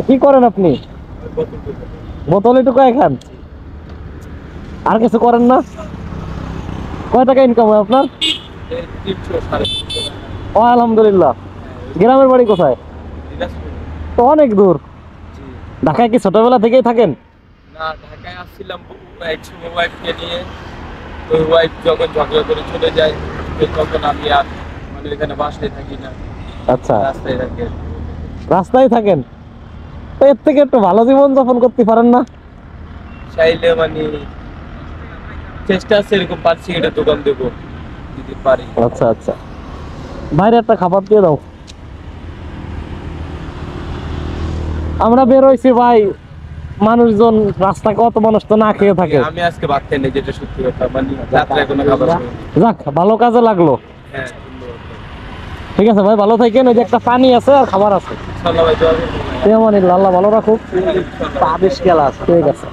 কি করেন আপনি? বোতল একটু কয় খান, আর কিছু করেন না? কয় টাকা ইনকাম হয় আপনার? ও আলহামদুলিল্লাহ। গ্রামের বাড়ি কোথায়? তো অনেক দূর। ঢাকায় কি ছোটবেলা থেকেই থাকেন? না, ঢাকায় আসছিলাম এক সময় ওয়াইফকে নিয়ে। ওই ওয়াইফ যখন ঝগড়া করে চলে যায়, তখন আমি আর মানে এখানে বাসায় থাকি না, আচ্ছা, রাস্তায় থাকি। রাস্তায় থাকেন। তো এর থেকে একটু ভালো জীবন যাপন করতে পারেন না? চাইলে মানে চেষ্টা আছে, এরকম পাচ্ছি এটা দোকান দেবো যদি পারি। আচ্ছা আচ্ছা, বাইরে একটা খাবার দিয়ে দাও। আমরা বের হইছি ভাই, মানুষজন রাস্তায় কত মানুষ তো না খেয়ে থাকে। আমি আজকে ভাত খাই না, যেটা সত্যি কথা, মানে রাত্রে কোনো খাবার খাইনি। যাক, ভালো কাজে লাগলো। হ্যাঁ, ধন্যবাদ ভাই। ঠিক আছে ভাই, ভালো থাকেন। ওই যে একটা পানি আছে আর খাবার আছে। ইনশাআল্লাহ ভাই, দোয়া করবেন ভাই। আল্লাহ ভালো রাখুক। ইনশাআল্লাহ। ঠিক আছে।